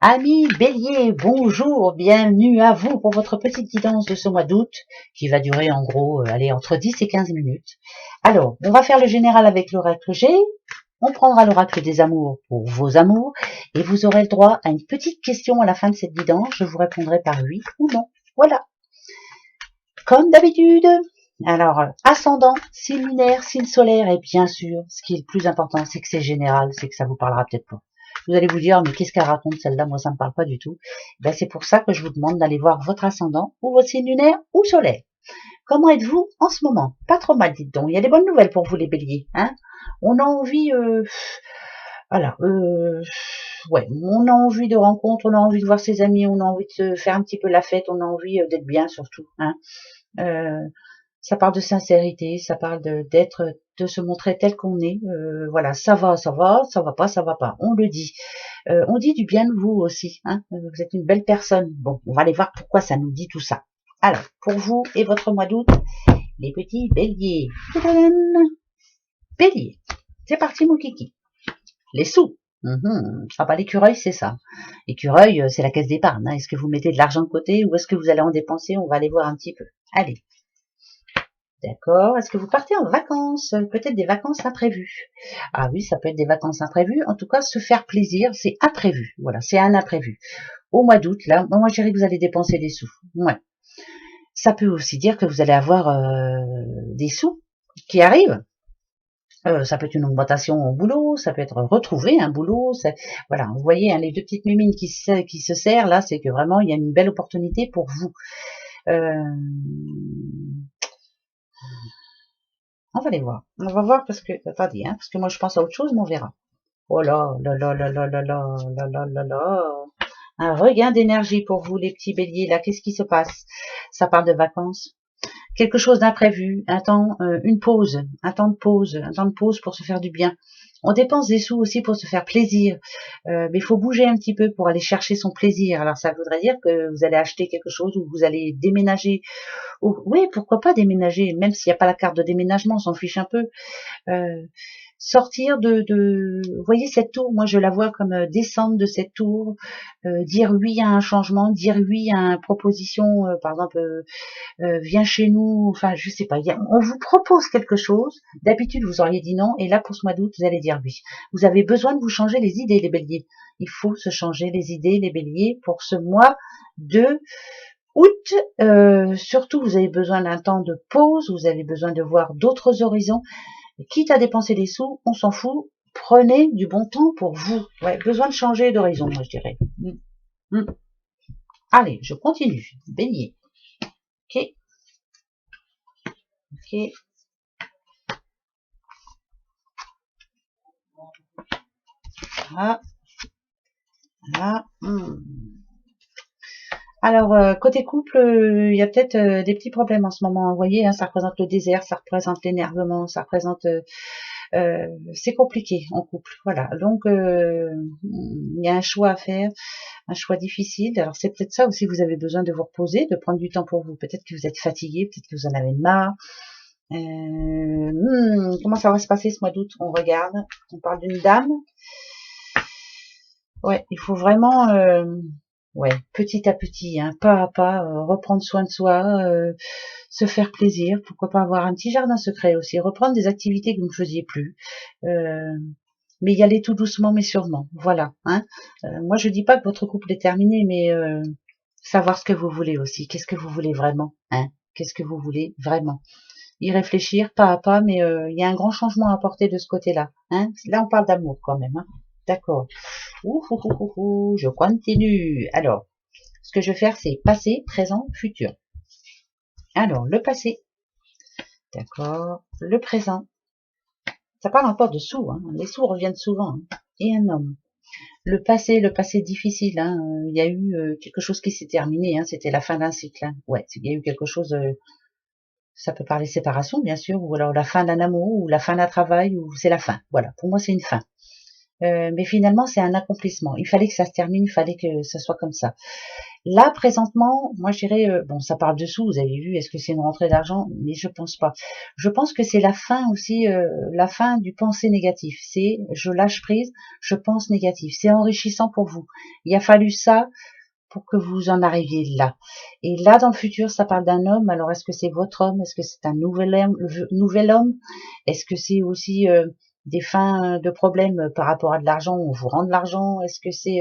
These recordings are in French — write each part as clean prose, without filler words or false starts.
Amis Bélier, bonjour, bienvenue à vous pour votre petite guidance de ce mois d'août qui va durer en gros, allez, entre 10 et 15 minutes. Alors, on va faire le général avec l'oracle G, on prendra l'oracle des amours pour vos amours et vous aurez le droit à une petite question à la fin de cette guidance, je vous répondrai par oui ou non. Voilà, comme d'habitude. Alors, ascendant, signe lunaire, signe solaire et bien sûr, ce qui est le plus important, c'est que c'est général, c'est que ça vous parlera peut-être pas. Vous allez vous dire, mais qu'est-ce qu'elle raconte celle-là? Moi, ça me parle pas du tout. Ben, c'est pour ça que je vous demande d'aller voir votre ascendant ou votre signe lunaire ou solaire. Comment êtes-vous en ce moment? Pas trop mal, dites donc. Il y a des bonnes nouvelles pour vous, les béliers. Hein, on a envie, voilà, ouais, on a envie de rencontres, on a envie de voir ses amis, on a envie de se faire un petit peu la fête, on a envie d'être bien surtout. Hein. Ça parle de sincérité, ça parle de se montrer tel qu'on est. Voilà, ça va pas, ça va pas. On le dit. On dit du bien de vous aussi. Hein, vous êtes une belle personne. Bon, on va aller voir pourquoi ça nous dit tout ça. Alors, pour vous et votre mois d'août, les petits béliers. Tadam, bélier. C'est parti, mon kiki. Les sous. Ah bah l'écureuil, c'est ça. L'écureuil, c'est la caisse d'épargne. Hein. Est-ce que vous mettez de l'argent de côté ou est-ce que vous allez en dépenser? On va aller voir un petit peu. Allez. D'accord. Est-ce que vous partez en vacances? Peut-être des vacances imprévues. Ah oui, ça peut être des vacances imprévues. En tout cas, se faire plaisir, c'est imprévu. Voilà, c'est un imprévu. Au mois d'août, là, moi je dirais que vous allez dépenser des sous. Ouais. Ça peut aussi dire que vous allez avoir des sous qui arrivent. Ça peut être une augmentation au boulot, ça peut être retrouver un boulot. Voilà, vous voyez, hein, les deux petites mimines qui se serrent, là, c'est que vraiment, il y a une belle opportunité pour vous. On va les voir. On va voir parce que, attendez, hein, parce que moi je pense à autre chose, mais on verra. Oh là, là, là, là, là, là, là, là, là, là, là. Un regain d'énergie pour vous, les petits béliers, là. Qu'est-ce qui se passe? Ça parle de vacances. Quelque chose d'imprévu, un temps, une pause, un temps de pause pour se faire du bien. On dépense des sous aussi pour se faire plaisir, mais il faut bouger un petit peu pour aller chercher son plaisir. Alors ça voudrait dire que vous allez acheter quelque chose ou vous allez déménager. Ou, oui, pourquoi pas déménager, même s'il n'y a pas la carte de déménagement, on s'en fiche un peu. Sortir vous voyez cette tour, moi je la vois comme descendre de cette tour, dire oui à un changement, dire oui à une proposition, par exemple, viens chez nous, enfin je sais pas, on vous propose quelque chose, d'habitude vous auriez dit non, et là pour ce mois d'août vous allez dire oui. Vous avez besoin de vous changer les idées, les béliers. Il faut se changer les idées, les béliers, pour ce mois de août. Surtout vous avez besoin d'un temps de pause, vous avez besoin de voir d'autres horizons. Quitte à dépenser des sous, on s'en fout. Prenez du bon temps pour vous. Ouais, besoin de changer d'horizon, moi je dirais. Allez, je continue. Bélier. Ok. Ok. Là. Là. Alors, côté couple, il y a peut-être des petits problèmes en ce moment. Vous voyez, hein, ça représente le désert, ça représente l'énervement, ça représente... c'est compliqué en couple. Voilà. Donc, il y a un choix à faire, un choix difficile. Alors, c'est peut-être ça aussi, vous avez besoin de vous reposer, de prendre du temps pour vous. Peut-être que vous êtes fatigué, peut-être que vous en avez marre. Comment ça va se passer ce mois d'août? On regarde. On parle d'une dame. Ouais, il faut vraiment... ouais, petit à petit, hein, pas à pas, reprendre soin de soi, se faire plaisir, pourquoi pas avoir un petit jardin secret aussi, reprendre des activités que vous ne faisiez plus, mais y aller tout doucement mais sûrement, voilà. Hein. Moi je dis pas que votre couple est terminé, mais savoir ce que vous voulez aussi, qu'est-ce que vous voulez vraiment, hein, qu'est-ce que vous voulez vraiment. Y réfléchir pas à pas, mais il y a un grand changement à apporter de ce côté-là. Hein. Là on parle d'amour quand même, hein. D'accord. Je continue. Alors, ce que je vais faire, c'est passé, présent, futur. Alors, le passé. D'accord. Le présent. Ça parle encore de sous. Hein. Les sous reviennent souvent. Hein. Et un homme. Le passé difficile. Hein. Il y a eu quelque chose qui s'est terminé. Hein. C'était la fin d'un cycle. Hein. Ouais, il y a eu quelque chose... ça peut parler séparation, bien sûr, ou alors la fin d'un amour, ou la fin d'un travail, ou c'est la fin. Voilà, pour moi, c'est une fin. Mais finalement, c'est un accomplissement. Il fallait que ça se termine, il fallait que ça soit comme ça. Là, présentement, moi je dirais, bon, ça parle de sous, vous avez vu, est-ce que c'est une rentrée d'argent? Mais je pense pas. Je pense que c'est la fin aussi, la fin du penser négatif. C'est je lâche prise, je pense négatif. C'est enrichissant pour vous. Il a fallu ça pour que vous en arriviez là. Et là, dans le futur, ça parle d'un homme. Alors, est-ce que c'est votre homme? Est-ce que c'est un nouvel homme? Est-ce que c'est aussi des fins de problèmes par rapport à de l'argent? On vous rend de l'argent? Est-ce que c'est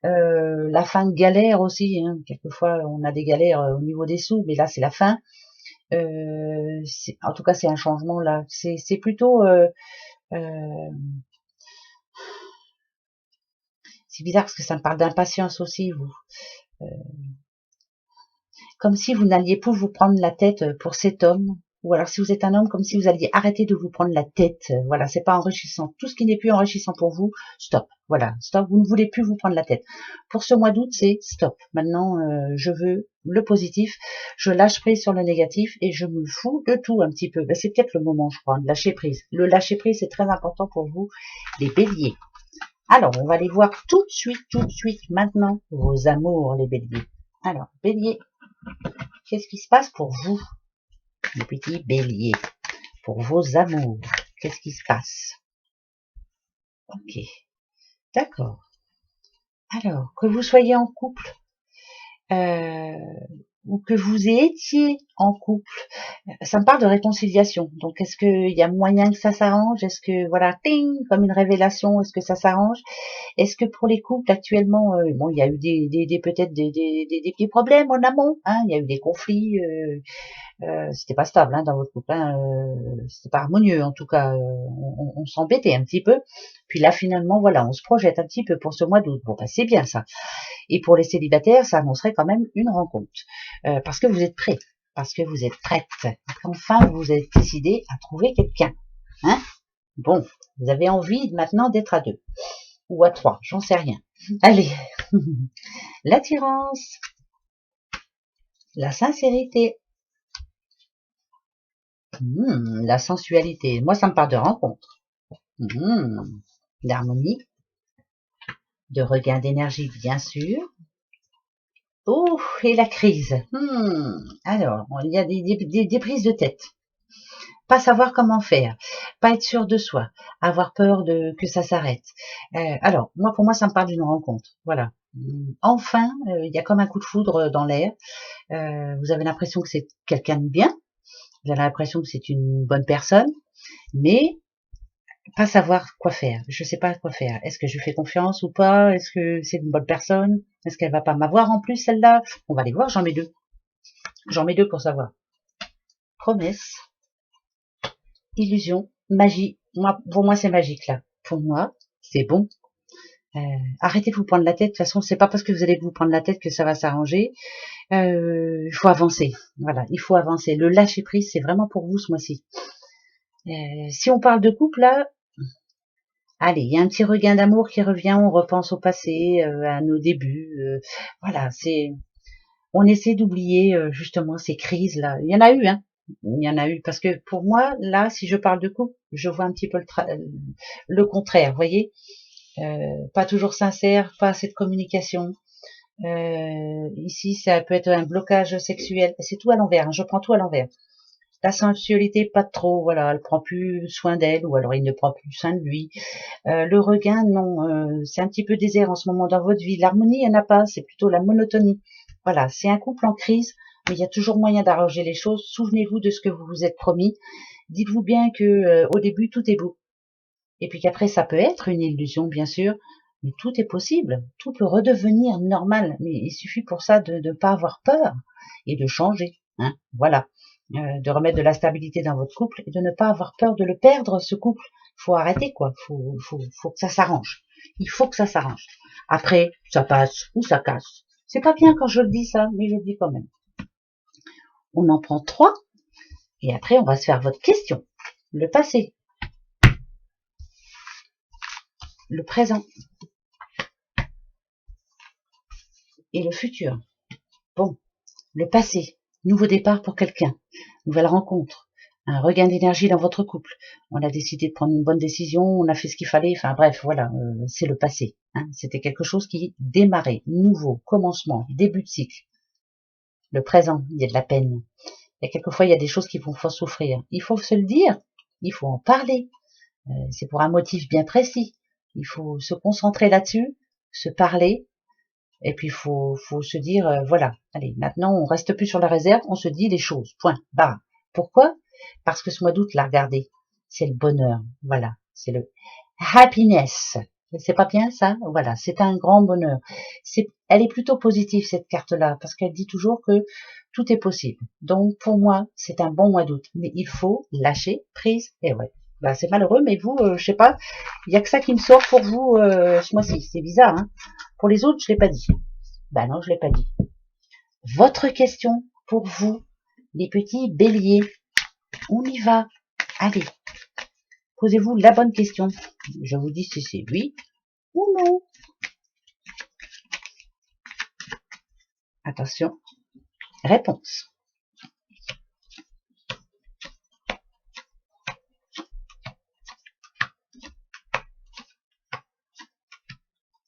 la fin de galère aussi, hein. Quelquefois, on a des galères au niveau des sous, mais là, c'est la fin. En tout cas, c'est un changement là. C'est plutôt... euh, c'est bizarre parce que ça me parle d'impatience aussi, vous. Euh, comme si vous n'alliez plus vous prendre la tête pour cet homme. Ou alors si vous êtes un homme, comme si vous alliez arrêter de vous prendre la tête. Voilà, c'est pas enrichissant. Tout ce qui n'est plus enrichissant pour vous, stop. Voilà, stop. Vous ne voulez plus vous prendre la tête. Pour ce mois d'août, c'est stop. Maintenant, je veux le positif. Je lâche prise sur le négatif et je me fous de tout un petit peu. Ben, c'est peut-être le moment, je crois, de lâcher prise. Le lâcher prise, c'est très important pour vous, les béliers. Alors, on va aller voir tout de suite, maintenant, vos amours, les béliers. Alors, bélier, qu'est-ce qui se passe pour vous, les petits béliers? Pour vos amours, qu'est-ce qui se passe? Ok, d'accord. Alors, que vous soyez en couple, euh, ou que vous étiez en couple, ça me parle de réconciliation. Donc, est-ce qu'il y a moyen que ça s'arrange? Est-ce que, voilà, ting, comme une révélation, est-ce que ça s'arrange? Est-ce que pour les couples actuellement, bon, il y a eu peut-être des petits problèmes en amont, hein, il y a eu des conflits, c'était pas stable, hein, dans votre couple, hein, c'était pas harmonieux en tout cas, on s'embêtait un petit peu. Puis là finalement voilà, on se projette un petit peu pour ce mois d'août. Bon bah c'est bien ça. Et pour les célibataires, ça annoncerait quand même une rencontre, parce que vous êtes prêts, parce que vous êtes prêtes, qu'enfin vous êtes décidé à trouver quelqu'un, hein. Bon, vous avez envie maintenant d'être à 2 ou à 3, j'en sais rien. Allez, l'attirance, la sincérité, la sensualité. Moi, ça me parle de rencontre, d'harmonie, de regain d'énergie, bien sûr. Oh, et la crise. Alors, il y a des prises de tête. Pas savoir comment faire, pas être sûr de soi, avoir peur que ça s'arrête. Alors, moi, pour moi, ça me parle d'une rencontre. Voilà. Enfin, il y a comme un coup de foudre dans l'air. Vous avez l'impression que c'est quelqu'un de bien. Vous avez l'impression que c'est une bonne personne, mais pas savoir quoi faire. Je sais pas quoi faire. Est-ce que je lui fais confiance ou pas? Est-ce que c'est une bonne personne? Est-ce qu'elle va pas m'avoir en plus, celle-là? On va les voir, j'en mets 2. J'en mets 2 pour savoir. Promesse, illusion, magie. Moi, pour moi, c'est magique, là. Pour moi, c'est bon. Arrêtez de vous prendre la tête. De toute façon, c'est pas parce que vous allez vous prendre la tête que ça va s'arranger. Il faut avancer. Voilà, il faut avancer. Le lâcher prise, c'est vraiment pour vous ce mois-ci. Si on parle de couple, là, allez, il y a un petit regain d'amour qui revient, on repense au passé, à nos débuts. Voilà, on essaie d'oublier justement ces crises-là. Il y en a eu, hein. Il y en a eu, parce que pour moi, là, si je parle de couple, je vois un petit peu le contraire, vous voyez. Pas toujours sincère, pas assez de communication. Ici, ça peut être un blocage sexuel. C'est tout à l'envers, hein, je prends tout à l'envers. La sensualité, pas trop, voilà, elle prend plus soin d'elle, ou alors il ne prend plus soin de lui. Le regain, non, c'est un petit peu désert en ce moment dans votre vie. L'harmonie, il n'y en a pas, c'est plutôt la monotonie. Voilà, c'est un couple en crise, mais il y a toujours moyen d'arranger les choses. Souvenez-vous de ce que vous vous êtes promis. Dites-vous bien que au début, tout est beau. Et puis qu'après, ça peut être une illusion, bien sûr, mais tout est possible. Tout peut redevenir normal. Mais il suffit pour ça de ne pas avoir peur et de changer. Hein, voilà. De remettre de la stabilité dans votre couple et de ne pas avoir peur de le perdre, ce couple. Faut arrêter, quoi. Faut que ça s'arrange. Il faut que ça s'arrange. Après, ça passe ou ça casse. C'est pas bien quand je le dis ça, mais je le dis quand même. On en prend 3 et après on va se faire votre question. Le passé, le présent et le futur. Bon, le passé, nouveau départ pour quelqu'un, nouvelle rencontre, un regain d'énergie dans votre couple. On a décidé de prendre une bonne décision, on a fait ce qu'il fallait, enfin bref, voilà, c'est le passé. Hein. C'était quelque chose qui démarrait, nouveau, commencement, début de cycle. Le présent, il y a de la peine. Et quelquefois, il y a des choses qui vont faire souffrir. Il faut se le dire, il faut en parler. C'est pour un motif bien précis. Il faut se concentrer là-dessus, se parler, et puis faut se dire, voilà, allez, maintenant on reste plus sur la réserve, on se dit les choses, point, barre. Pourquoi? Parce que ce mois d'août, là, regardez, c'est le bonheur, voilà, c'est le happiness. C'est pas bien ça? Voilà, c'est un grand bonheur. Elle est plutôt positive cette carte-là, parce qu'elle dit toujours que tout est possible. Donc pour moi, c'est un bon mois d'août, mais il faut lâcher prise. Et ouais, bah, c'est malheureux, mais vous, je sais pas, il y a que ça qui me sort pour vous ce mois-ci. C'est bizarre, hein? Pour les autres, je l'ai pas dit. Bah non, je l'ai pas dit. Votre question pour vous, les petits béliers. On y va. Allez, posez-vous la bonne question. Je vous dis si c'est oui ou non. Attention, réponse.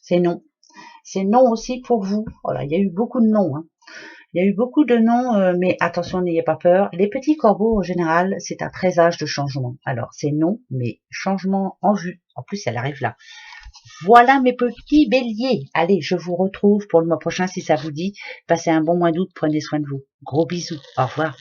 C'est non. C'est non aussi pour vous. Voilà, il y a eu beaucoup de noms. Hein. Il y a eu beaucoup de noms, mais attention, n'ayez pas peur. Les petits corbeaux, en général, c'est un présage de changement. Alors, c'est non, mais changement en vue. En plus, elle arrive là. Voilà mes petits béliers. Allez, je vous retrouve pour le mois prochain si ça vous dit. Passez un bon mois d'août, prenez soin de vous. Gros bisous. Au revoir.